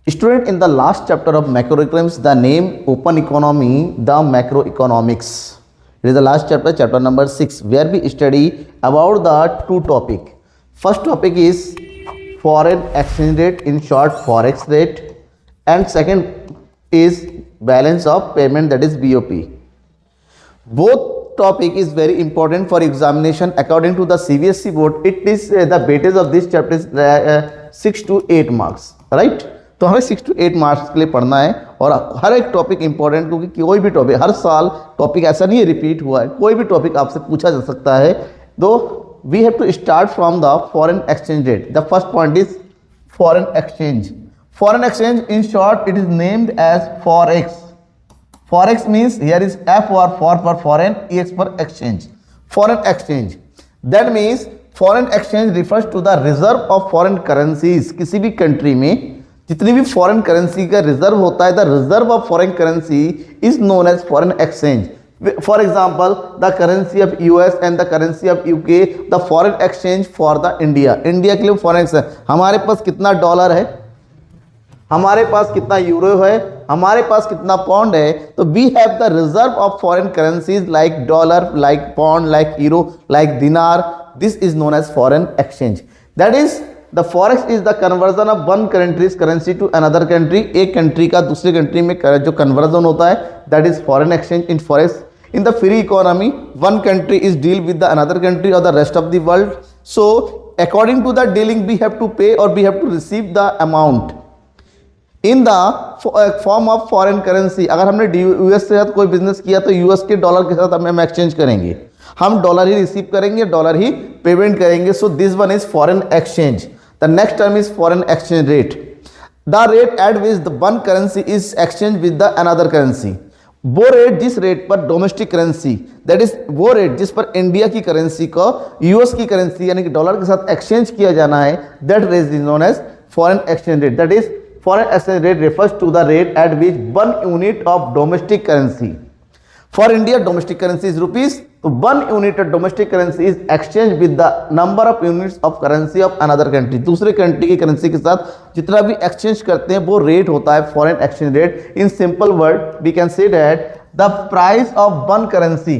Student, in the last chapter of macroeconomics, the name open economy, the macroeconomics. It is the last chapter, chapter number 6, where we study about the two topic. First topic is foreign exchange rate, in short forex rate, and second is balance of payment, that is BOP. Both topic is very important for examination. According to the CBSE board, it is the weightage of this chapter is 6 to 8 marks, right? तो हमें 6 to 8 marks के लिए पढ़ना है और हर एक topic important, क्योंकि कोई भी टॉपिक हर साल टॉपिक ऐसा नहीं है रिपीट हुआ है, कोई भी टॉपिक आपसे पूछा जा सकता है. तो we have to start from the foreign exchange rate. The first point is foreign exchange. Foreign exchange, in short it is named as forex. Forex means here is F for foreign, X for exchange. Foreign exchange, that means foreign exchange refers to the reserve of foreign currencies. किसी भी country में जितनी भी foreign currency का reserve होता है, the reserve of foreign currency is known as foreign exchange. For example, the currency of US and the currency of UK, the foreign exchange for the India. India के लिए foreign exchange, हमारे पास कितना dollar है, हमारे पास कितना euro है, हमारे पास कितना पाउंड है. तो we have the reserve of foreign currencies like dollar, like pound, like euro, like dinar. This is known as foreign exchange. That is the forex is the conversion of one country's currency to another country. एक country का दूसरी country में जो conversion होता है, that is foreign exchange in forex. In the free economy, one country is deal with the another country और the rest of the world. So according to the dealing we have to pay और we have to receive the amount in the form of foreign currency. अगर हमने US के साथ कोई business किया तो US के डॉलर के साथ हम एक्सचेंज करेंगे, हम डॉलर ही रिसीव करेंगे, डॉलर ही पेमेंट करेंगे. So this one is foreign exchange. The next term is foreign exchange rate. The rate at which the one currency is exchanged with the another currency. वो rate जिस rate पर domestic currency, that is वो rate जिस पर India की currency को US की currency यानी कि डॉलर के साथ एक्सचेंज किया जाना है, that rate is known as foreign exchange rate. That is foreign exchange rate refers to the rate at which one unit of domestic currency. For India, domestic currency is rupees. So one unit of domestic currency is exchanged with the number of units of currency of another country. दूसरे country की currency के साथ जितना भी exchange करते हैं वो rate होता है foreign exchange rate. In simple word we can say that the price of one currency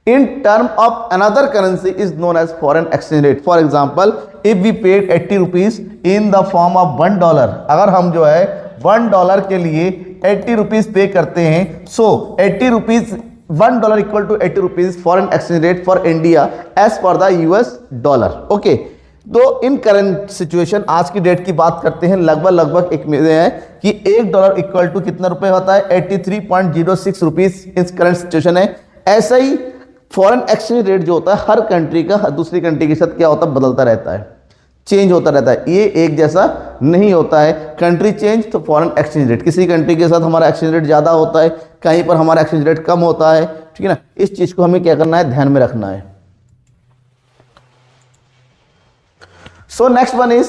in term of another currency is known as foreign exchange rate. For example, if we paid 80 rupees in the form of $1, अगर हम जो है $1 के लिए 80 rupees पे करते हैं, so 80 rupees $1 equal to 80 rupees foreign exchange rate for India as per the US dollar. Okay, तो इन करंट सिचुएशन आज की डेट की बात करते हैं, लगभग एक में है कि $1 इक्वल टू कितना रुपए होता है, 83.06 रुपीज इस करंट सिचुएशन है. ऐसा ही फॉरेन एक्सचेंज रेट जो होता है हर कंट्री का दूसरी कंट्री के साथ क्या होता है, बदलता रहता है, चेंज होता रहता है. ये एक जैसा नहीं होता है. कंट्री चेंज तो फॉरेन एक्सचेंज रेट, किसी कंट्री के साथ हमारा एक्सचेंज रेट ज़्यादा होता है, कहीं पर हमारा एक्सचेंज रेट कम होता है. ठीक है ना, इस चीज़ को हमें क्या करना है, ध्यान में रखना है. So next one is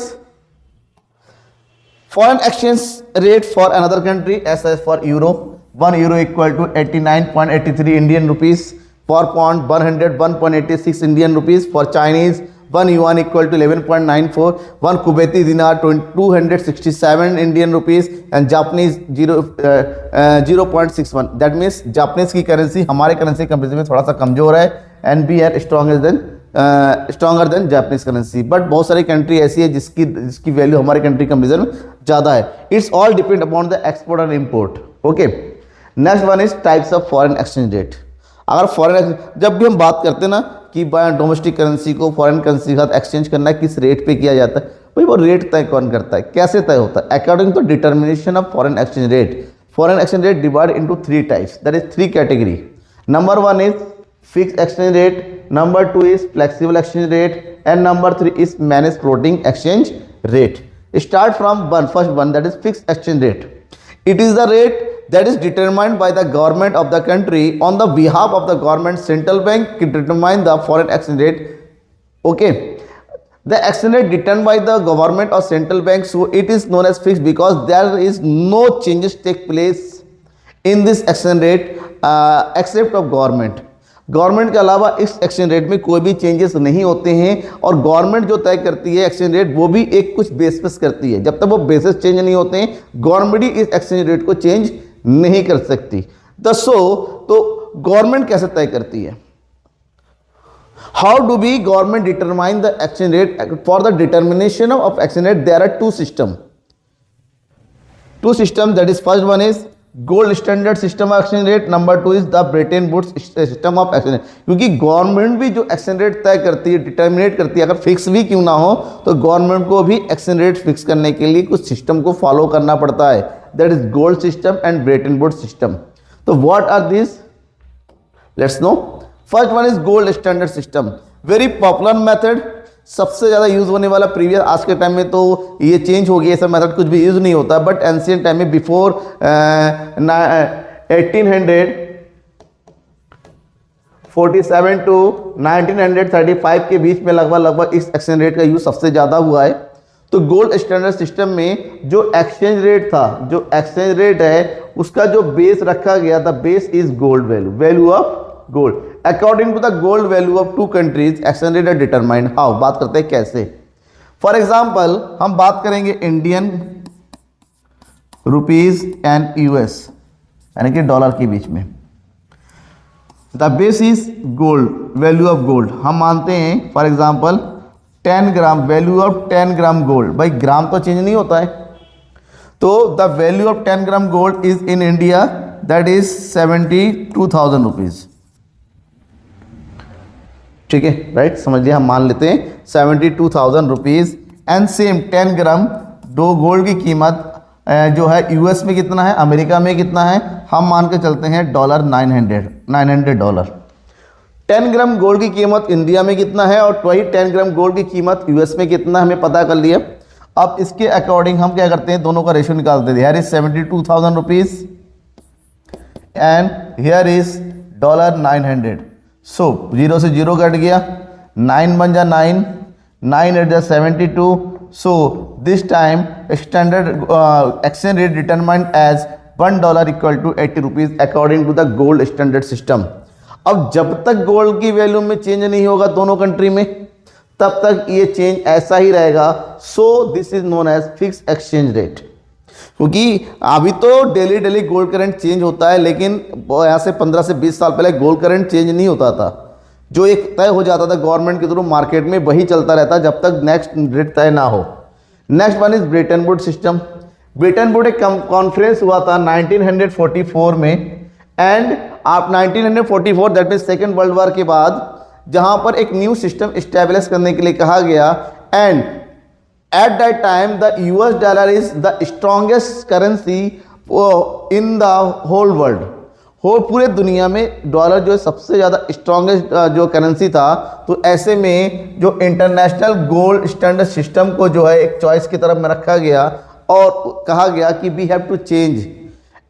foreign exchange rate for another country. As as for euro, €1 equal to 89.83 Indian rupees. For pound 101.86 Indian rupees. For Chinese 1 yuan equal to 11.94, 1 Kuwaiti dinar 267 Indian rupees and Japanese 0.61. That means Japanese की currency हमारे currency comparison में थोड़ा सा कमजोर है and we are stronger than Japanese currency. But बहुत सारी country ऐसी है जिसकी वैल्यू हमारे कंट्री कंपेरिजन में ज़्यादा है. It's all depend upon the export and import. Okay, next one is types of foreign exchange rate. अगर फॉरेन जब भी हम बात करते हैं ना कि डोमेस्टिक करेंसी को फॉरेन करेंसी के साथ एक्सचेंज करना है, किस रेट पे किया जाता है, भाई वो रेट तय कौन करता है, कैसे तय होता है. According to determination of foreign exchange rate, foreign exchange rate divide into 3 types, that is 3 category. Number 1 is fix exchange rate, number 2 is flexible exchange rate and number 3 is manage floating exchange rate. Start from first one, that is fix exchange rate. It is the rate that is determined by the government of the country on the behalf of the government. Central bank can determine the foreign exchange rate. Okay, the exchange rate determined by the government or central bank, so it is known as fixed because there is no changes take place in this exchange rate except of government. Government के अलावा इस exchange rate में कोई भी changes नहीं होते हैं और गवर्नमेंट जो तय करती है एक्सचेंज रेट वो भी एक कुछ बेसिस करती है। जब तक वो बेसिस चेंज नहीं होते हैं गवर्नमेंट ही इस एक्सचेंज रेट को चेंज नहीं कर सकती। तो गवर्नमेंट कैसे तय करती है? How do be government determine the exchange rate? For the determination of exchange rate there are two system that is first one is gold standard system of exchange rate, number 2 is the Bretton Woods system of exchange rate। क्योंकि government भी जो exchange rate तय करती है determinate करती है, अगर fix भी क्यों ना हो तो गवर्नमेंट को भी एक्सचेंज रेट फिक्स करने के लिए कुछ सिस्टम को फॉलो करना पड़ता है, that is gold system and Bretton Woods system. तो what are this? Let's know. First one is gold standard system, very popular method, सबसे ज़्यादा यूज़ होने वाला। प्रीवियस आज के टाइम में तो ये चेंज हो गया, ऐसा मेथड कुछ भी यूज़ नहीं होता, बट एंशिएंट टाइम में बिफोर 1847 टू 1935 के बीच में लगभग इस एक्सचेंज रेट का यूज़ सबसे ज़्यादा हुआ है। तो गोल्ड स्टैंडर्ड सिस्टम में जो एक्सचेंज रेट था, जो एक्सचेंज रेट है उसका जो बेस रखा गया, the base is gold value of gold. According to the gold value of two countries exchange rate are determined. How? बात करते हैं कैसे। फॉर एग्जांपल हम बात करेंगे इंडियन रुपीज एंड यूएस यानी कि डॉलर के बीच में। The base is gold, value of gold. हम मानते हैं for example 10 gram, value of 10 gram gold. भाई ग्राम तो चेंज नहीं होता है, तो the value of 10 gram gold is in India that is 72,000 rupees. ठीक है, राइट, समझ लिया। हम मान लेते हैं 72,000 रुपीज एंड सेम 10 ग्राम दो गोल्ड की कीमत जो है यूएस में कितना है, अमेरिका में कितना है, हम मान के चलते हैं डॉलर 900 डॉलर। 10 ग्राम गोल्ड की कीमत इंडिया में कितना है और वही 10 ग्राम गोल्ड की कीमत यूएस में कितना हमें पता कर लिया। अब इसके अकॉर्डिंग हम क्या करते हैं, दोनों का रेशियो निकालते हैं। Here is 72,000 rupees and here is dollar 900। सो 0 से 0 कट गया, 9 बन जा 9, 9 8 जा 72। So this time standard exchange rate determined as $1 equal to 80 rupees according to the gold standard system. अब जब तक गोल्ड की वैल्यू में चेंज नहीं होगा दोनों कंट्री में तब तक ये चेंज ऐसा ही रहेगा। So this is known as fix exchange rate. क्योंकि अभी तो डेली गोल्ड करंट चेंज होता है, लेकिन यहाँ से 15 से 20 साल पहले गोल्ड करंट चेंज नहीं होता था। जो एक तय हो जाता था गवर्नमेंट के थ्रू मार्केट में वही चलता रहता जब तक नेक्स्ट रेट तय ना हो। Next one is Bretton Woods system. Bretton Wood एक कॉन्फ्रेंस हुआ था 1944 में एंड आप 1944 that mean second world war के बाद, जहाँ पर एक न्यू सिस्टम इस्टेब्लिश करने के लिए कहा गया। And at that time the US dollar is the strongest currency in the whole world। पूरे दुनिया में डॉलर जो है सबसे ज़्यादा स्ट्रॉन्गेस्ट जो करेंसी था। तो ऐसे में जो इंटरनेशनल गोल्ड स्टैंडर्ड सिस्टम को जो है एक चॉइस की तरफ में रखा गया और कहा गया कि we have to change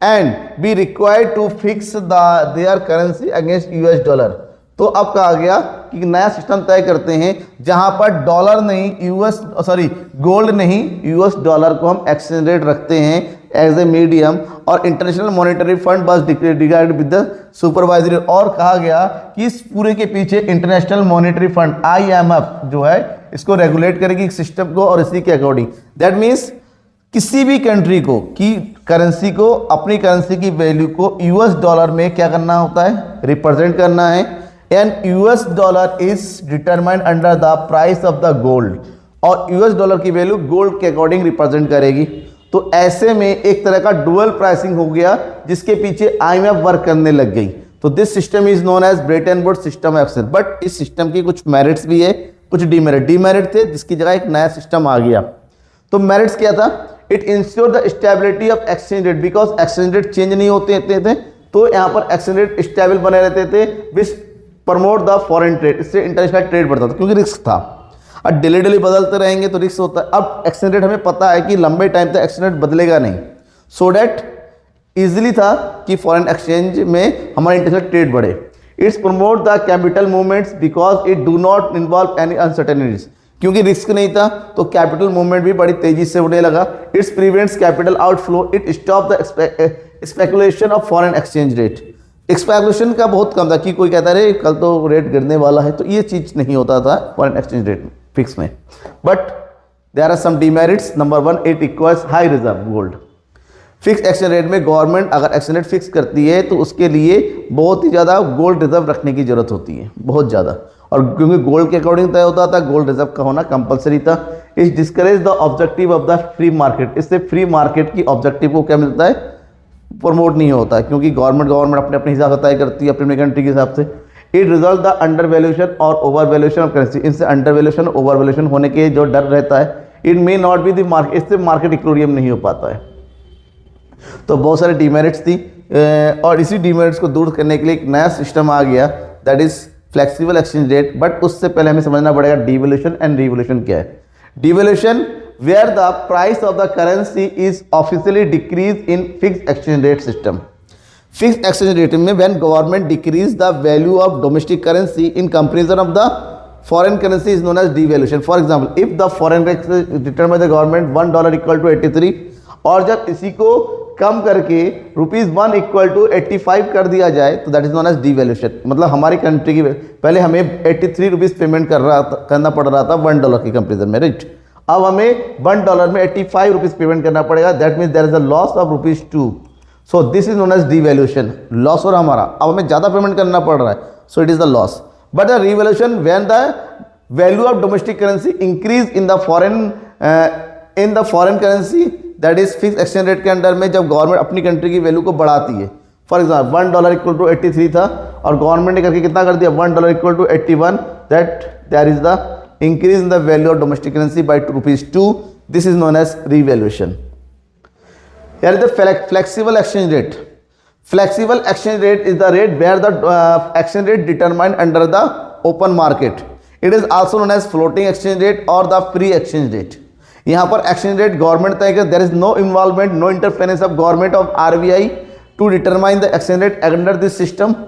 and we required to fix their currency against US dollar. तो अब कहा गया कि नया सिस्टम तय करते हैं जहां पर डॉलर नहीं गोल्ड नहीं यूएस डॉलर को हम एक्सचेंज रेट रखते हैं एज ए मीडियम और इंटरनेशनल मॉनेटरी फंड बस डिक्लेयर्ड विद द सुपरवाइजरी। और कहा गया कि इस पूरे के पीछे इंटरनेशनल मॉनेटरी फंड IMF जो है इसको रेगुलेट करेगी सिस्टम को और इसी के अकॉर्डिंग। दैट मीन्स किसी भी कंट्री को की करेंसी को अपनी करेंसी की वैल्यू को यूएस डॉलर में क्या करना होता है, रिप्रेजेंट करना है। And US dollar is determined under the price of the gold और यूएस डॉलर की वैल्यू गोल्ड के अकॉर्डिंग रिप्रेजेंट करेगी। तो ऐसे में एक तरह का डुअल प्राइसिंग हो गया जिसके पीछे IMF वर्क करने लग गई। तो this system is known as Bretton Woods system exchange. But इस सिस्टम की कुछ मेरिट्स भी है, कुछ डीमेरिट थे जिसकी जगह एक नया सिस्टम आ गया। तो मेरिट्स क्या था? It ensure the stability of exchange rate because exchange rate change नहीं होते थे तो यहाँ पर एक्सचेंज रेट स्टेबल बने रहते थे विच प्रमोट द फॉरेन ट्रेड। इससे इंटरनेशनल ट्रेड बढ़ता था क्योंकि रिस्क था। अब डेली बदलते रहेंगे तो रिस्क होता है। अब एक्सचेंज रेट हमें पता है कि लंबे टाइम तक एक्सचेंज रेट बदलेगा नहीं, सो डैट इजीली था कि फॉरेन एक्सचेंज में हमारा इंटरनेशनल ट्रेड बढ़े। It's promote the capital movements because it do not involve any uncertainties. क्योंकि रिस्क नहीं था तो कैपिटल मूवमेंट भी बड़ी तेजी से होने लगा। It's prevents capital outflow. It stop the speculation of foreign exchange rate. Speculation का बहुत कम था कि कोई कहता है कल तो रेट गिरने वाला है, तो ये चीज़ नहीं होता था फॉरेन एक्सचेंज रेट फिक्स में। But there are some demerits. Number 1, it requires high reserve gold. Fix exchange rate में गवर्नमेंट अगर एक्सचेंज रेट फिक्स करती है तो उसके लिए बहुत ही ज़्यादा गोल्ड रिजर्व रखने की जरूरत होती है, बहुत ज़्यादा। और क्योंकि गोल्ड के अकॉर्डिंग तय होता था, गोल्ड रिजर्व का होना कंपलसरी था। इस discourage the objective of the free market. इससे फ्री मार्केट की ऑब्जेक्टिव को क्या मिलता है, प्रमोट नहीं होता है, क्योंकि गवर्नमेंट अपने अपने हिसाब से तय करती है, अपनी कंट्री के हिसाब से। It result the under valuation और ओवर वैल्यूएशन ऑफ करेंसी। इनसे अंडर वैल्यूएशन ओवर वैल्यूएशन होने के जो डर रहता है, it may not be the market, इससे मार्केट इक्विलिब्रियम नहीं हो पाता है। तो बहुत सारे डिमेरिट्स थी, और इसी डिमेरिट्स को दूर करने के लिए एक नया सिस्टम आ गया, that is flexible exchange rate. But उससे पहले हमें समझना पड़ेगा डिवैल्यूएशन एंड रिवैल्यूएशन क्या है। Devaluation where the price of the currency is officially decreased in fixed exchange rate system. Fixed exchange rate में when government decrease the value of domestic currency in comparison of the foreign currency is known as devaluation. For example, if the foreign rate determined by the government $1 equal to 83, और जब इसी को कम करके ₹1 equal to 85 कर दिया जाए तो that is known as devaluation. मतलब हमारी कंट्री की पहले हमें 83 रुपीज़ पेमेंट करना पड़ रहा था $1 की कंपेरिजन में, राइट। अब हमें $1 में 85 रुपीज़ पेमेंट करना पड़ेगा, that means there is a loss of ₹2। So this is known as devaluation, loss. और हमारा अब हमें ज़्यादा पेमेंट करना पड़ रहा है, so it is the loss. But the revaluation when the value of domestic currency increase in the foreign currency, that is fix exchange rate के अंडर में जब गवर्नमेंट अपनी कंट्री की वैल्यू को बढ़ाती है। फॉर एग्जाम्पल $1 इक्वल टू 83 था और गवर्नमेंट ने करके कितना कर दिया, $1 equal to 81, that there is the increase in the value of domestic currency by ₹2. This is known as revaluation. Here is the flexible exchange rate. Flexible exchange rate is the rate where the exchange rate determined under the open market. It is also known as floating exchange rate or the free exchange rate. यहाँ पर exchange rate government तय कर, there is no involvement, no interference of government of RBI to determine the exchange rate under this system.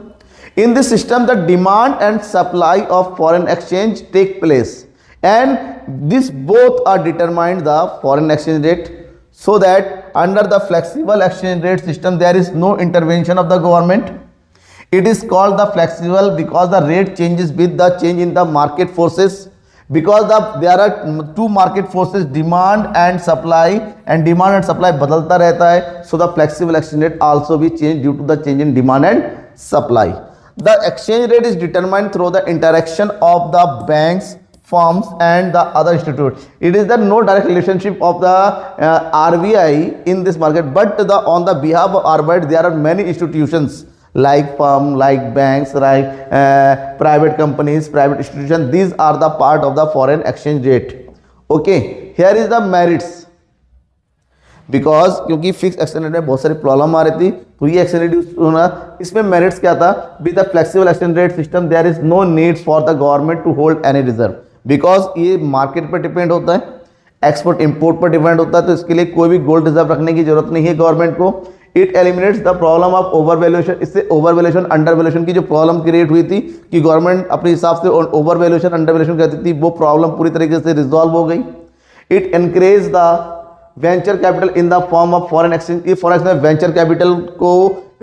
In this system, the demand and supply of foreign exchange take place, and this both are determined the foreign exchange rate. So that under the flexible exchange rate system, there is no intervention of the government. It is called the flexible because the rate changes with the change in the market forces. Because there are two market forces, demand and supply, and demand and supply बदलता रहता है. So the flexible exchange rate also be changed due to the change in demand and supply. The exchange rate is determined through the interaction of the banks, firms and the other institutes. It is the no direct relationship of the RBI in this market, but on the behalf of RBI there are many institutions like firm, like banks, like private companies, private institutions. These are the part of the foreign exchange rate. Okay, here is the merits. Because क्योंकि fix exchange rate में बहुत सारी problem आ रही थी, तो ये exchange rate होना, इसमें मेरिट्स क्या था, with the flexible exchange rate system there is no need for the government to hold any reserve, because ये मार्केट पर डिपेंड होता है, एक्सपोर्ट इंपोर्ट पर डिपेंड होता है, तो इसके लिए कोई भी गोल्ड रिजर्व रखने की जरूरत नहीं है गवर्नमेंट को। It eliminates the problem of over valuation. इससे ओवर वैल्यूएशन अंडर वैल्यूएशन की जो प्रॉब्लम क्रिएट हुई थी कि गवर्नमेंट अपने हिसाब से ओवर वैल्यूएशन अंडर वैल्यूएशन करती थी, वो प्रॉब्लम पूरी तरीके से रिजॉल्व हो गई। It encourage the venture capital in the form of foreign exchange. ये फॉरेन एक्सचेंज वेंचर कैपिटल को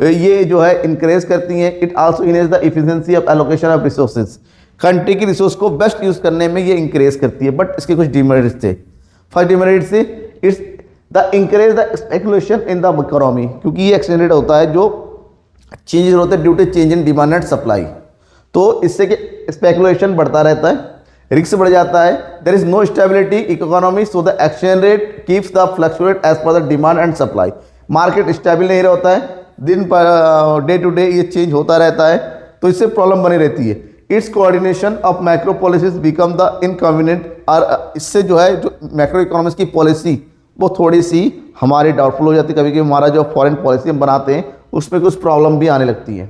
ये जो है इंकरेज करती हैं। It also enhance the efficiency of allocation of resources. Country की रिसोर्स को बेस्ट यूज करने में ये इंकरेज करती है, बट इसके कुछ डिमेरिट्स थे। फर्स्ट डिमेरिट से it's the encourage the speculation in the economy, क्योंकि ये एक्सचेंज रेट होता है जो चेंजेस होते हैं due to change in demand and supply, तो इससे स्पेकुलेशन बढ़ता रहता है, रिस्क बढ़ जाता है। There is no stability economy, so the exchange rate keeps the fluctuate as per the demand and supply. Market stable नहीं रहता है, दिन पर डे टू डे ये चेंज होता रहता है, तो इससे प्रॉब्लम बनी रहती है। Its coordination of macro policies become the inconvenient, और इससे जो है जो मैक्रो इकोनॉमिक्स की पॉलिसी वो थोड़ी सी हमारी डाउटफुल हो जाती है। कभी कभी हमारा जो फॉरेन पॉलिसी हम बनाते हैं उसमें कुछ प्रॉब्लम भी आने लगती है।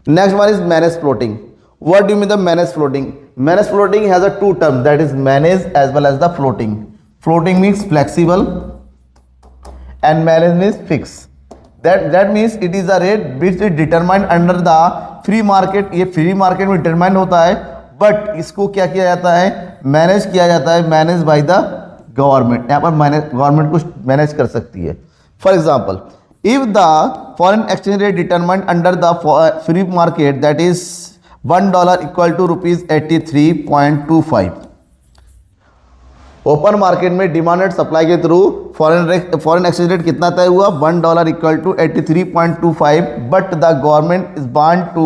Next one is manage floating. What do you mean the manage floating? Manage floating has a two term, that is manage as well as the floating. Floating means flexible and manage means fixed. That means it is a rate which is determined under the free market. ये free market में determined होता है, but इसको क्या किया जाता है, manage किया जाता है, manage by the government। यहाँ पर गवर्नमेंट कुछ मैनेज कर सकती है। For example if the foreign exchange rate determined under the free market, that is $1 equal to rupees 83.25, open market में डिमांड एंड सप्लाई के थ्रू फॉरेन एक्सचेंज रेट कितना तय हुआ, $1 equal to 83.25, but the government is bound to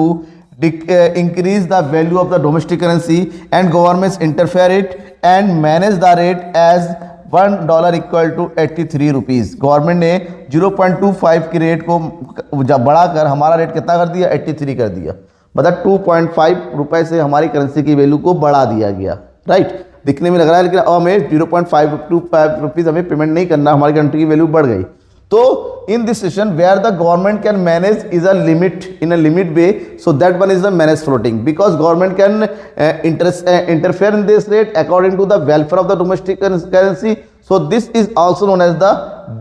increase the value of the domestic currency and governments interfere it and manage the rate as $1 equal to 83 rupees. Government ने 0.25 की rate को जब बढ़ाकर हमारा rate कितना कर दिया, 83 कर दिया, मतलब 2.5 रुपए से हमारी करेंसी की वैल्यू को बढ़ा दिया गया, राइट। दिखने में लग रहा है लेकिन अब हमें 0.5 रुपीज़ हमें पेमेंट नहीं करना, हमारी कंट्री की वैल्यू बढ़ गई। तो in this situation where the government can manage is a limit in a limit way, so that one is the managed floating, because government can interfere in this rate according to the welfare of the domestic currency, so this is also known as the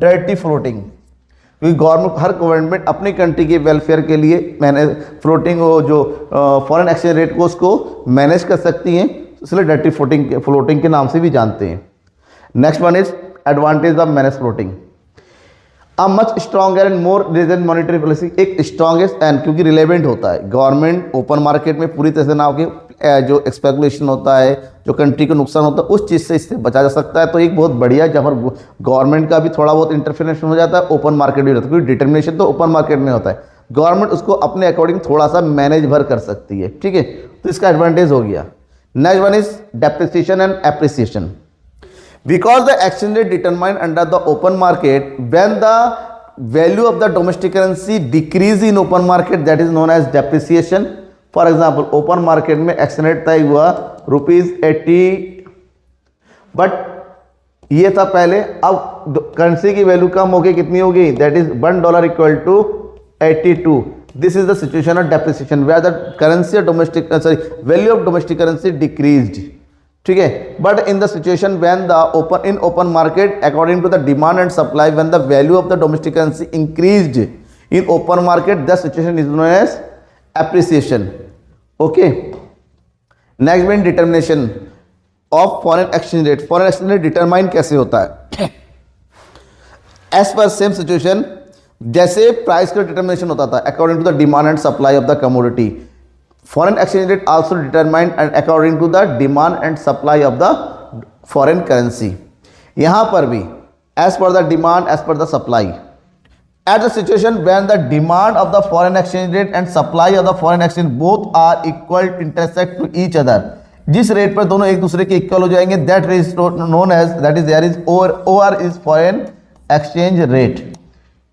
dirty floating, क्योंकि government हर government अपनी country के welfare के लिए manage floating जो foreign exchange rate को उसको manage कर सकती हैं, इसलिए डर्टी फ्लोटिंग के नाम से भी जानते हैं। Next one is advantage of manage floating, a much stronger and more relevant monetary policy, एक स्ट्रॉन्गेस्ट एंड क्योंकि रिलेवेंट होता है, गवर्नमेंट ओपन मार्केट में पूरी तरह से ना होकर जो स्पेकुलेशन होता है, जो कंट्री को नुकसान होता है, उस चीज़ से इससे बचा जा सकता है। तो एक बहुत बढ़िया, जहाँ पर गवर्नमेंट का भी थोड़ा बहुत इंटरफेरेंस हो जाता है, ओपन मार्केट भी रहता है, क्योंकि डिटर्मिनेशन तो ओपन मार्केट में होता है, गवर्नमेंट उसको अपने अकॉर्डिंग थोड़ा सा मैनेज भर कर सकती है, ठीक है, तो इसका एडवांटेज हो गया। Next one is depreciation and appreciation, because the exchange rate determined under the open market, when the value of the domestic currency decrease in open market, that is known as depreciation। for example open market में exchange rate तय हुआ ₹80, but ये था पहले, अब currency की value कम हो गई, कितनी हो गई, that is $1 equal to 82। This is the situation of depreciation where the currency domestic value of domestic currency decreased, ठीक है। But in the situation when the open market according to the demand and supply, when the value of the domestic currency increased in open market, the situation is known as appreciation, okay. Next one, determination of foreign exchange rate. Foreign exchange rate determine कैसे होता है, as पर same situation जैसे price का determination होता था according to the demand and supply of the commodity, foreign exchange rate also determined and according to the demand and supply of the foreign currency। यहाँ पर भी as per the demand, as per the supply, at the situation when the demand of the foreign exchange rate and supply of the foreign exchange both are equal intersect to each other, जिस rate पर दोनों एक दूसरे के equal हो जाएंगे, that is known as, that is there is OR is foreign exchange rate,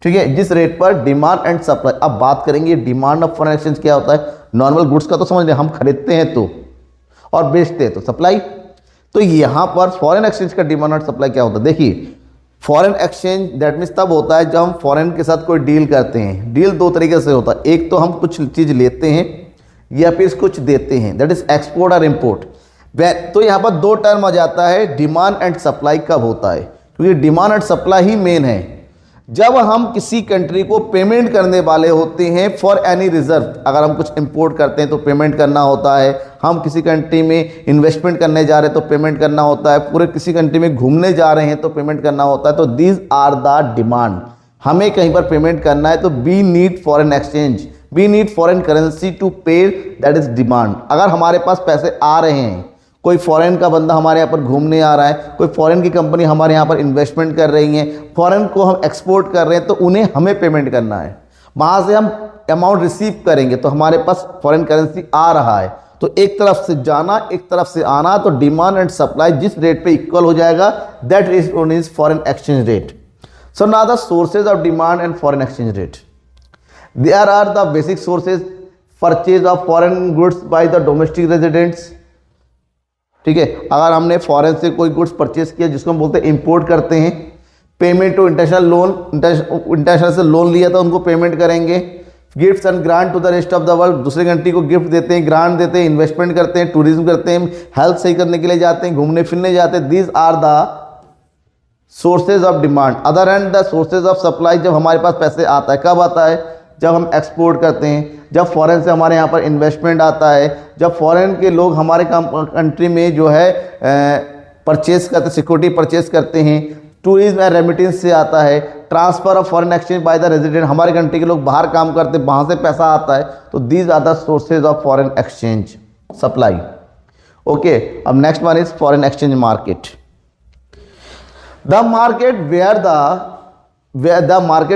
ठीक है। जिस रेट पर डिमांड एंड सप्लाई, अब बात करेंगे डिमांड ऑफ फॉरेन एक्सचेंज क्या होता है। नॉर्मल गुड्स का तो समझ लें, हम खरीदते हैं तो और बेचते हैं तो सप्लाई, तो यहाँ पर फॉरेन एक्सचेंज का डिमांड और सप्लाई क्या होता है। देखिए फॉरेन एक्सचेंज दैट मीन्स तब होता है जब हम फॉरेन के साथ कोई डील करते हैं। डील दो तरीके से होता है, एक तो हम कुछ चीज़ लेते हैं या फिर कुछ देते हैं, दैट इज एक्सपोर्ट और इम्पोर्ट। तो यहाँ पर दो टर्म आ जाता है, डिमांड एंड सप्लाई कब होता है, क्योंकि demand and supply he main है। जब हम किसी कंट्री को पेमेंट करने वाले होते हैं फॉर एनी रिजर्व, अगर हम कुछ इंपोर्ट करते हैं तो पेमेंट करना होता है, हम किसी कंट्री में इन्वेस्टमेंट करने जा रहे हैं तो पेमेंट करना होता है, पूरे किसी कंट्री में घूमने जा रहे हैं तो पेमेंट करना होता है, तो दीज आर द डिमांड। हमें कहीं पर पेमेंट करना है तो we need foreign exchange, we need foreign currency to pay, that is demand. अगर हमारे पास पैसे आ रहे हैं, कोई फॉरेन का बंदा हमारे यहाँ पर घूमने आ रहा है, कोई फॉरेन की कंपनी हमारे यहाँ पर इन्वेस्टमेंट कर रही है, फॉरेन को हम एक्सपोर्ट कर रहे हैं, तो उन्हें हमें पेमेंट करना है, वहाँ से हम अमाउंट रिसीव करेंगे, तो हमारे पास फॉरेन करेंसी आ रहा है, तो एक तरफ से जाना एक तरफ से आना, तो डिमांड एंड सप्लाई जिस रेट पे इक्वल हो जाएगा, that is known as foreign exchange rate. So now the sources of demand and foreign exchange rate, there are the basic sources, purchase of foreign goods by the domestic residents, ठीक है। अगर हमने foreign से कोई goods purchase किया जिसको हम बोलते हैं इंपोर्ट करते हैं, payment to international loan, international से लोन लिया था उनको पेमेंट करेंगे, gifts and grant to the rest of the world, दूसरे कंट्री को गिफ्ट देते हैं, ग्रांट देते हैं, इन्वेस्टमेंट करते हैं, टूरिज्म करते हैं, हेल्थ सही करने के लिए जाते हैं, घूमने फिरने जाते हैं, these are the sources of demand. Other end the sources of supply, जब हमारे पास पैसे आता है, कब आता है, जब हम एक्सपोर्ट करते हैं, जब फॉरेन से हमारे यहाँ पर इन्वेस्टमेंट आता है, जब फॉरेन के लोग हमारे कंट्री में जो है परचेज करते, सिक्योरिटी परचेज करते हैं, टूरिज्म एंड रेमिटेंस से आता है, transfer of foreign exchange by the resident, हमारे कंट्री के लोग बाहर काम करते हैं वहाँ से पैसा आता है, तो these are the sources of foreign exchange supply. Okay, अब next one is foreign exchange market. The market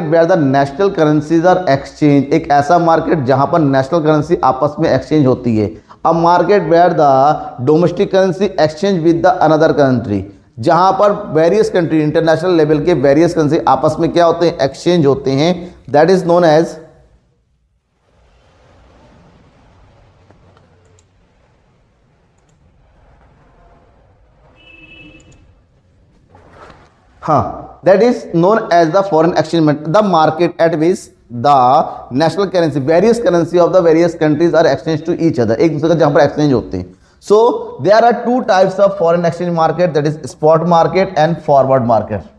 where the national currencies are exchange, एक ऐसा मार्केट जहां पर नेशनल करेंसी आपस में एक्सचेंज होती है। A market where the domestic currency exchange with the another country, जहां पर वेरियस कंट्री इंटरनेशनल लेवल के वेरियस करेंसी आपस में क्या होते हैं, एक्सचेंज होते हैं, that is known as that is known as the foreign exchange, the market at which the national currency, various currency of the various countries are exchanged to each other, एक दूसरे का जहां पर एक्सचेंज होते हैं। So there are two types of foreign exchange market, that is spot market and forward market,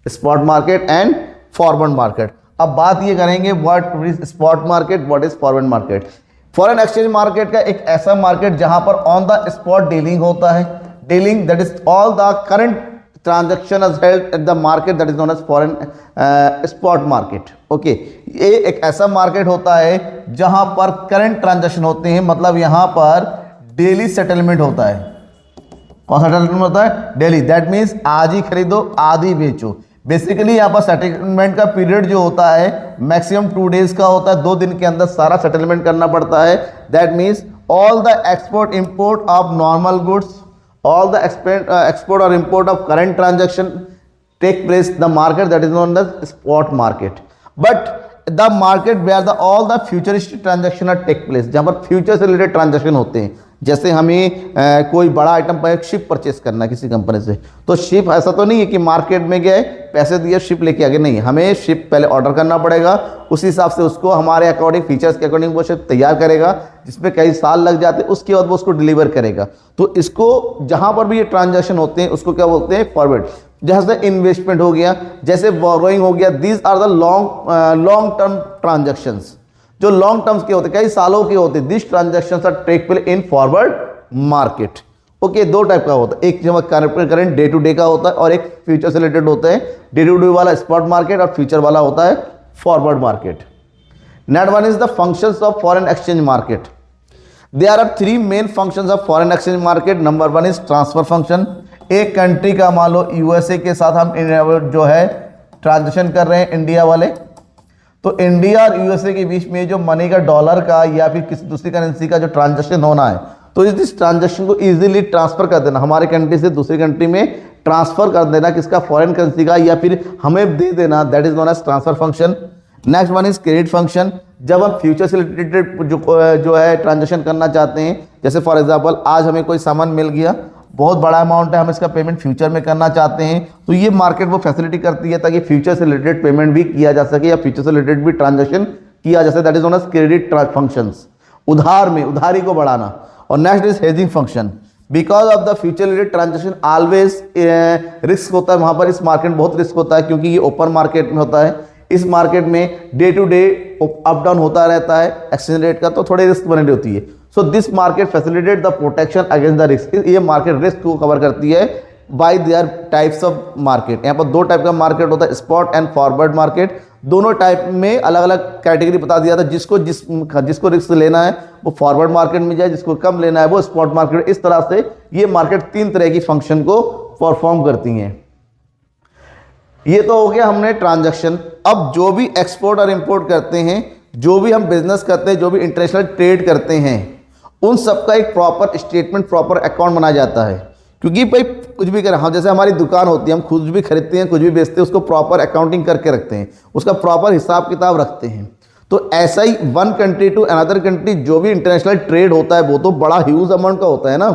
spot market and forward market। अब बात ये करेंगे what is spot market, what is forward market। Foreign exchange market का एक ऐसा market जहां पर on the spot dealing होता है, dealing that is all the current transaction is held at the market, that is known as foreign spot market। Okay, ये एक ऐसा मार्केट होता है जहां पर करंट ट्रांजैक्शन होते हैं, मतलब यहां पर डेली सेटलमेंट होता है। कौन सा सेटलमेंट होता है? डेली, दैट मीन्स आज ही खरीदो आज ही बेचो। बेसिकली यहाँ पर सेटलमेंट का पीरियड जो होता है मैक्सिमम 2 डेज का होता है, 2 दिन के अंदर सारा सेटलमेंट करना पड़ता है। That means all the export import of normal goods, all the export or import of current transaction take place the market that is known as spot market। but the market where all the futuristic transaction are take place, जहाँ पर future से related transaction होते हैं, जैसे हमें कोई बड़ा item पर एक शिप परचेस करना है किसी कंपनी से, तो शिप ऐसा तो नहीं है कि मार्केट में गए पैसे दिए शिप लेके आगे, नहीं, हमें शिप पहले ऑर्डर करना पड़ेगा, उस हिसाब से उसको हमारे अकॉर्डिंग फीचर्स के अकॉर्डिंग वो शिप तैयार करेगा, जिसमें कई साल लग जाते हैं, उसके बाद वो उसको डिलीवर करेगा। तो इसको जहां पर भी ये ट्रांजैक्शन होते हैं उसको क्या बोलते हैं? फॉरवर्ड। जैसे इन्वेस्टमेंट हो गया, जैसे बोरोइंग हो गया, these are the long term transactions, जो लॉन्ग टर्म्स के होते हैं, कई सालों के होते हैं। This transactions are take place in forward market. Okay, दो टाइप का होता है, एक जो करंट डे टू डे का होता है और एक फ्यूचर से रिलेटेड होता है। डे टू डे वाला स्पॉट मार्केट और फ्यूचर वाला होता है forward market. Next one is the functions of foreign exchange market. There are 3 main functions of foreign exchange market. Number 1 is transfer function. एक country का मान लो यूएसए के साथ हम जो है ट्रांजेक्शन कर रहे हैं इंडिया वाले, तो इंडिया और यूएसए के बीच में जो मनी का डॉलर का या फिर किसी दूसरी करेंसी का जो ट्रांजेक्शन होना है, तो इस ट्रांजेक्शन को इजीली ट्रांसफर कर देना, हमारे कंट्री से दूसरी कंट्री में ट्रांसफर कर देना, किसका? फॉरेन करेंसी का, या फिर हमें दे देना, that is known as transfer function. Next one is credit function. जब हम फ्यूचर से रिलेटेड जो है ट्रांजेक्शन करना चाहते हैं, जैसे फॉर एग्जांपल आज हमें कोई सामान मिल गया, बहुत बड़ा अमाउंट है, हम इसका पेमेंट फ्यूचर में करना चाहते हैं, तो ये मार्केट वो फैसिलिटी करती है ताकि फ्यूचर से रिलेटेड पेमेंट भी किया जा सके या फ्यूचर से रिलेटेड भी ट्रांजेक्शन किया जा सके, that is known as credit functions. उधार में उधारी को बढ़ाना। और next is hedging function. Because of the future related transaction always risk होता है, वहां पर इस मार्केट में बहुत रिस्क होता है क्योंकि ये ओपन मार्केट में होता है। इस मार्केट में day to day up down होता रहता है एक्सचेंज रेट का, तो थोड़ी रिस्क बनी होती है। So this market facilitate the protection against the risk. ये मार्केट रिस्क को कवर करती है bye there types of market. यहाँ पर 2 टाइप का मार्केट होता है, स्पॉट एंड फॉरवर्ड मार्केट। दोनों टाइप में अलग अलग कैटेगरी बता दिया था, जिसको रिस्क लेना है वो फॉरवर्ड मार्केट में जाए, जिसको कम लेना है वो स्पॉट मार्केट। इस तरह से ये मार्केट 3 तरह की फंक्शन को परफॉर्म करती हैं। ये तो हो गया हमने ट्रांजैक्शन। अब जो भी एक्सपोर्ट और इंपोर्ट करते हैं, जो भी हम बिजनेस करते हैं, जो भी इंटरनेशनल ट्रेड करते हैं, उन सबका एक प्रॉपर स्टेटमेंट, प्रॉपर अकाउंट बनाया जाता है। क्योंकि भाई कुछ भी करें, हम जैसे हमारी दुकान होती है, हम कुछ भी खरीदते हैं, कुछ भी बेचते हैं, उसको प्रॉपर अकाउंटिंग करके रखते हैं, उसका प्रॉपर हिसाब किताब रखते हैं। तो ऐसा ही one country to another country जो भी इंटरनेशनल ट्रेड होता है वो तो बड़ा ह्यूज अमाउंट का होता है ना,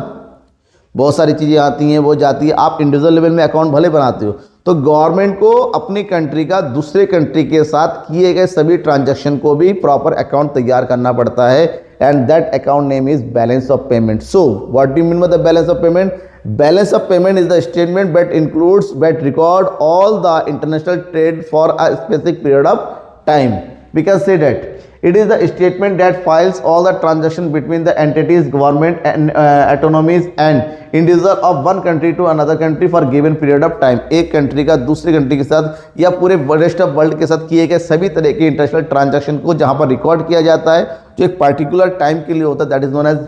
बहुत सारी चीज़ें आती हैं, वो जाती है। आप इंडिविजुअल लेवल में अकाउंट भले बनाते हो, तो गवर्नमेंट को अपनी कंट्री का दूसरे कंट्री के साथ किए गए सभी ट्रांजैक्शन को भी प्रॉपर अकाउंट तैयार करना पड़ता है, and that account name is balance of payment. So what do you mean by the balance of payment? Balance of payment is the statement that record all the international trade for a specific period of time. We can say that It is the statement that files all the transaction between the entities, government and autonomies and individual of one country to another country for given period of time. एक country का दूसरी country के साथ या पूरे rest of world के साथ किए गए सभी तरह के इंटरनेशनल ट्रांजैक्शन को जहां पर रिकॉर्ड किया जाता है जो एक पर्टिकुलर टाइम के लिए होता है, that is known as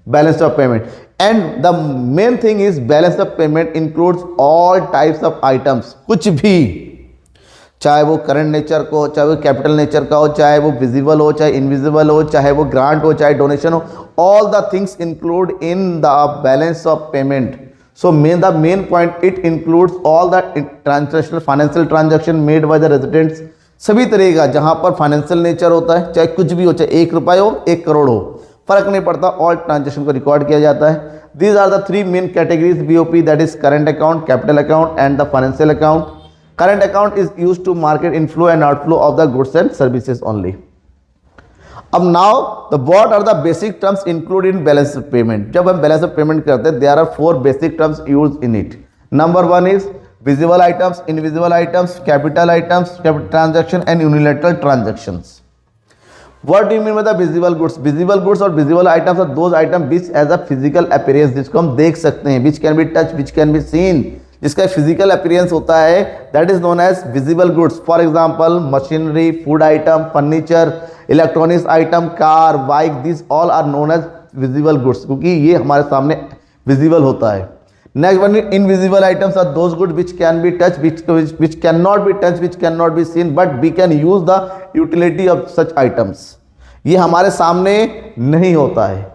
balance of payment. And the main thing is balance of payment includes all types of items. कुछ भी, चाहे वो करंट नेचर को, चाहे वो कैपिटल नेचर का हो, चाहे वो विजिबल हो, चाहे इनविजिबल हो, चाहे वो ग्रांट हो, चाहे डोनेशन हो, all the things include in the balance of payment. So the main point, it includes all the translational financial transaction made by the residents. सभी तरह का जहां पर फाइनेंशियल नेचर होता है, चाहे कुछ भी हो, चाहे 1 रुपये हो 1 करोड़ हो, फर्क नहीं पड़ता, ऑल ट्रांजैक्शन को रिकॉर्ड किया जाता है. These are the 3 main categories BOP, that is current account, capital account and the financial account. Current account is used to market inflow and outflow of the goods and services only. अब now the what are the basic terms included in balance of payment? जब हम balance of payment करते हैं, there are 4 basic terms used in it. Number 1 is visible items, invisible items, capital items, capital transaction and unilateral transactions. What do you mean by the visible goods? Visible goods और visible items are those items which as a physical appearance, जिसको हम देख सकते हैं, which can be touched, which can be seen, जिसका physical appearance होता है, that is known as visible goods. For example machinery, food item, furniture, electronics item, car, bike, this all are known as visible goods, क्योंकि ये हमारे सामने visible होता है. Next one, invisible items are those good which can be touch, which can not be touch, which can not be seen, but we can use the utility of such items. ये हमारे सामने नहीं होता है,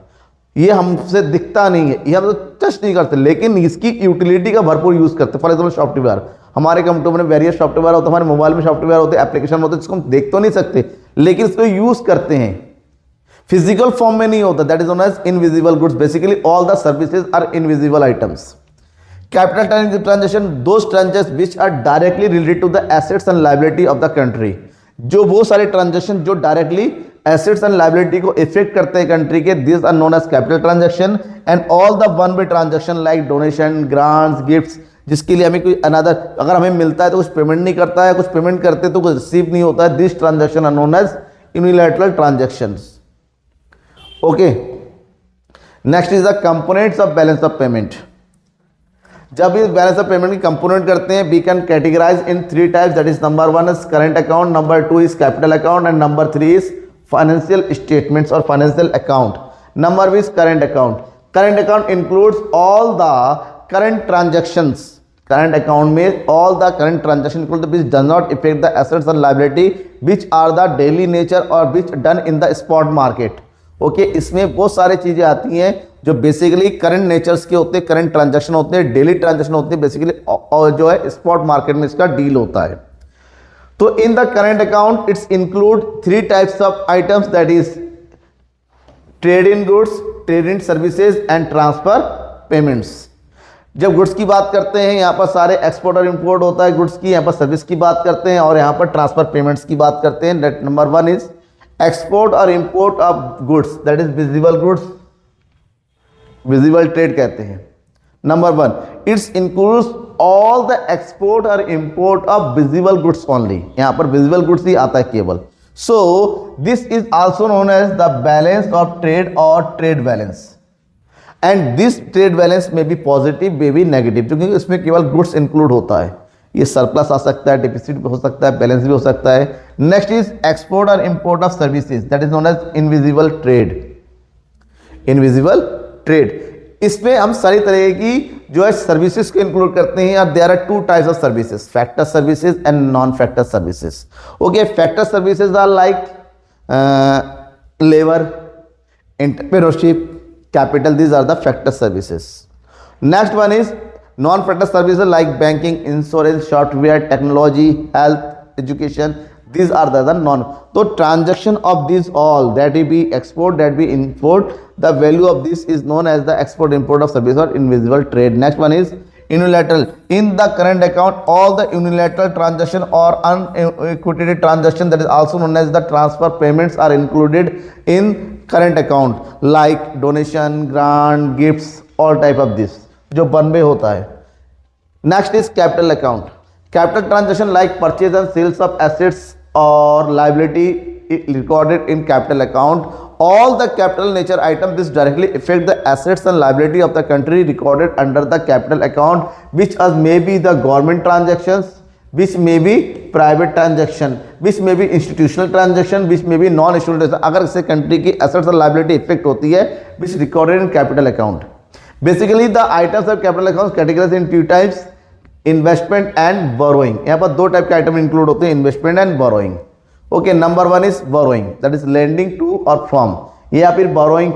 ये हमसे दिखता नहीं है, ये हम तो टच नहीं करते, लेकिन इसकी यूटिलिटी का भरपूर यूज करते हैं. फॉर एग्जाम्पल सॉफ्टवेयर, हमारे कंप्यूटर में वेरियस सॉफ्टवेयर होते हैं, हमारे मोबाइल में सॉफ्टवेयर होते हैं, एप्लीकेशन होते हैं जिसको हम देख तो नहीं सकते, लेकिन इसको यूज करते हैं. फिजिकल फॉर्म में नहीं होता, that is known as invisible goods. Basically all the services are invisible items. Capital transaction, those transaction which are directly related to the assets and liability of the country. जो वो सारे transaction जो directly assets and liability को effect करते हैं country के, this are known as capital transaction. And all the one way transaction like donation, grants, gifts, जिसके लिए हमें कोई अनदर, अगर हमें मिलता है तो कुछ पेमेंट नहीं करता है, कुछ पेमेंट करते तो कुछ रिसीव नहीं होता है, this transaction are known as unilateral transactions. Okay, next is the components of balance of payment. जब इस बैलेंस ऑफ पेमेंट की कंपोनेंट करते हैं, we can categorize in 3 types, that is number 1 is current account, number 2 is capital account and number 3 is financial statements or financial account. Number is current account. Current account includes all the current transactions. Current account में all the current transaction include which does not affect the assets and liability, which are the daily nature or which done in the spot market. Okay, इसमें बहुत सारी चीजें आती हैं जो basically current natures के होते हैं, करंट ट्रांजैक्शन होते हैं, डेली ट्रांजैक्शन होते हैं, बेसिकली और जो है स्पॉट मार्केट में इसका डील होता है. तो in the current account it's include 3 types of items, that is trade in goods, trade in services and transfer payments. जब गुड्स की बात करते हैं, यहाँ पर सारे एक्सपोर्ट और इंपोर्ट होता है गुड्स की, यहाँ पर सर्विस की बात करते हैं और यहाँ पर ट्रांसफर पेमेंट्स की बात करते हैं. दैट नंबर 1 इज एक्सपोर्ट और import of goods, that is visible goods, visible trade कहते हैं. Number 1, it's includes all the export और import of visible goods only. यहां पर विजिबल गुड्स ही आता है केवल. So this is also known as the balance of trade और trade balance. And this trade balance में be positive, may be negative, क्योंकि इसमें केवल गुड्स इंक्लूड होता है. ये सरप्लस आ सकता है, डिफिसिट भी हो सकता है, बैलेंस भी हो सकता है. नेक्स्ट इज एक्सपोर्ट और import of services, that is known as invisible trade. Invisible trade, इसमें हम सारी तरह की जो है सर्विसेज को इंक्लूड करते हैं. और there are 2 types of services, factor services and non factor services. Okay, factor services are like labour, entrepreneurship, capital, these are the factor services. Next one is non factor services like banking, insurance, software, technology, health, education, these are the non. So transaction of these all, that will be export, that will be import, the value of this is known as the export import of service or invisible trade. Next one is unilateral. In the current account, all the unilateral transaction or unequity transaction, that is also known as the transfer payments, are included in current account, like donation, grant, gifts, all type of this जो one way होता है. Next is capital account. Capital transaction like purchase and sales of assets or liability recorded in capital account. All the capital nature item this directly affect the assets and liability of the country recorded under the capital account, which as may be the government transactions, which may be private transaction, which may be institutional transaction, which may be non institutional transaction. अगर इससे country की assets और liability effect होती है, which recorded in capital account. Basically the items of capital accounts categorized in two types, investment and borrowing. यहाँ पर दो type के आइटम इंक्लूड होते हैं, investment and borrowing. Okay, number one is borrowing, that is lending to और from. या फिर borrowing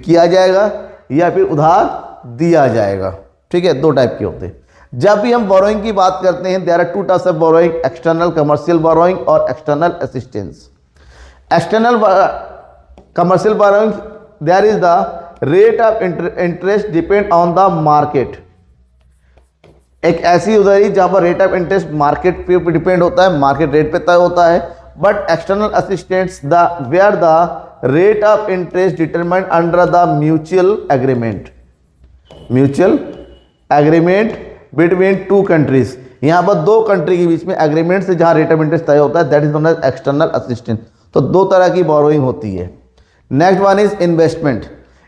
किया जाएगा या फिर उधार दिया जाएगा. ठीक है, दो टाइप के होते हैं. जब भी हम बोरोइंग की बात करते हैं, there are two types of borrowing, external commercial borrowing और external assistance. External commercial borrowing, there is the rate of interest depend on the market. एक ऐसी उधारी जहां पर रेट ऑफ इंटरेस्ट मार्केट पे डिपेंड होता है, मार्केट रेट पे तय होता है. But external assistants the where the rate of interest determined under the mutual agreement. Mutual agreement between two countries. यहां पर दो कंट्री के बीच में एग्रीमेंट से जहां रेट ऑफ इंटरेस्ट तय होता है, that is known as external assistance. तो दो तरह की बोरोइंग होती है. Next one is investment.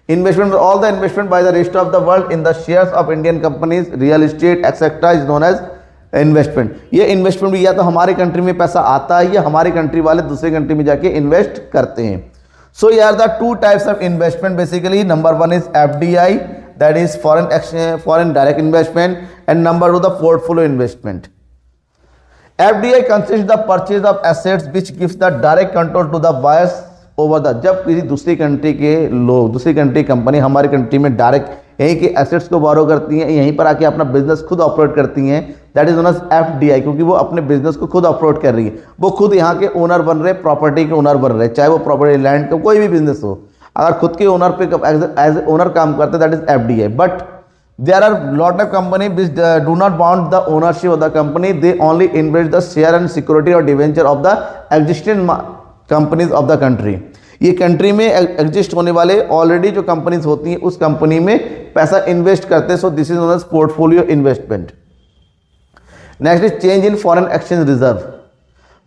Investment, all the investment by the rest of the world in the shares of Indian companies, real estate, etc. is known as investment. ये investment भी या तो हमारे कंट्री में पैसा आता है या हमारी कंट्री वाले दूसरे कंट्री में जाके इन्वेस्ट करते हैं. सो यार the two types of investment basically. Number one is FDI, that is foreign direct investment, and number two the portfolio investment. FDI consists the purchase of assets which gives the direct control to the buyers over the. जब किसी दूसरी country के लोग, दूसरी country company हमारी country में direct यहीं के एसेट्स को बोरो करती हैं, यहीं पर आके अपना बिजनेस खुद ऑपरेट करती हैं, that is known as FDI. क्योंकि वो अपने बिजनेस को खुद ऑपरेट कर रही है, वो खुद यहाँ के ओनर बन रहे, प्रॉपर्टी के ओनर बन रहे, चाहे वो प्रॉपर्टी लैंड का कोई भी बिजनेस हो. अगर खुद के ओनर पे एज ए ओनर काम करते हैं, that is FDI. But there are lot of company which do not bound the ownership of the company, they only invest the share and security or debenture of the existing companies of the country. ये country में exist होने वाले already जो companies होती हैं उस company में पैसा इन्वेस्ट करते हैं. So this is known as portfolio investment. Next is change in foreign exchange reserve.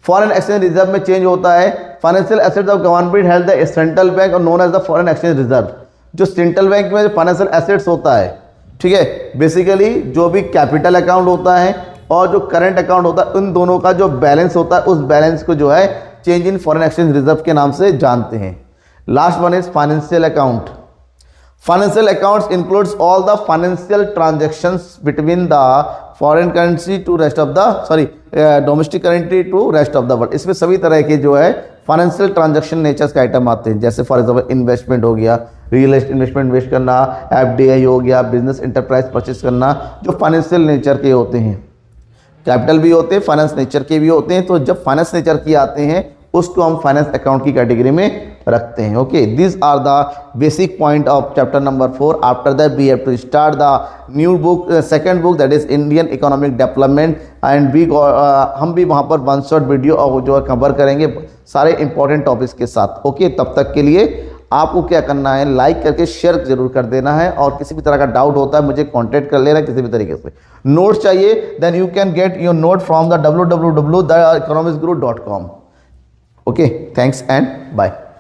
Foreign exchange reserve में चेंज होता है. Financial assets of government held the central bank और known as the foreign exchange reserve. जो central bank में financial assets होता है, ठीक है, बेसिकली जो भी कैपिटल अकाउंट होता है और जो करंट अकाउंट होता है, उन दोनों का जो बैलेंस होता है, उस बैलेंस को जो है change in foreign exchange reserve के नाम से जानते हैं. Last one is financial account. Financial accounts includes all the financial transactions between the foreign currency to rest of the domestic currency to rest of the world. इसमें सभी तरह के जो है फाइनेंशियल ट्रांजैक्शन नेचर्स का आइटम आते हैं. जैसे फॉर एग्जाम्पल इन्वेस्टमेंट हो गया, रियल एस्टेट इन्वेस्टमेंट इन्वेस्ट करना, FDI हो गया, बिजनेस इंटरप्राइज परचेस करना, जो फाइनेंशियल नेचर के होते हैं. कैपिटल भी होते हैं, फाइनेंस नेचर के भी होते हैं. तो जब फाइनेंस नेचर के आते हैं उसको हम फाइनेंस अकाउंट की कैटेगरी में रखते हैं. Okay, this are the basic point of chapter number 4. After that we have to start the new book, second book, that is Indian economic development. And we हम भी वहाँ पर वन शॉट वीडियो और जो है कवर करेंगे सारे important topics के साथ. ओके, तब तक के लिए आपको क्या करना है, लाइक करके शेयर जरूर कर देना है. और किसी भी तरह का डाउट होता है मुझे कांटेक्ट कर लेना है किसी भी तरीके से. नोट्स चाहिए, then you can get your note from the www.theeconomicsguru.com. Okay, thanks and bye.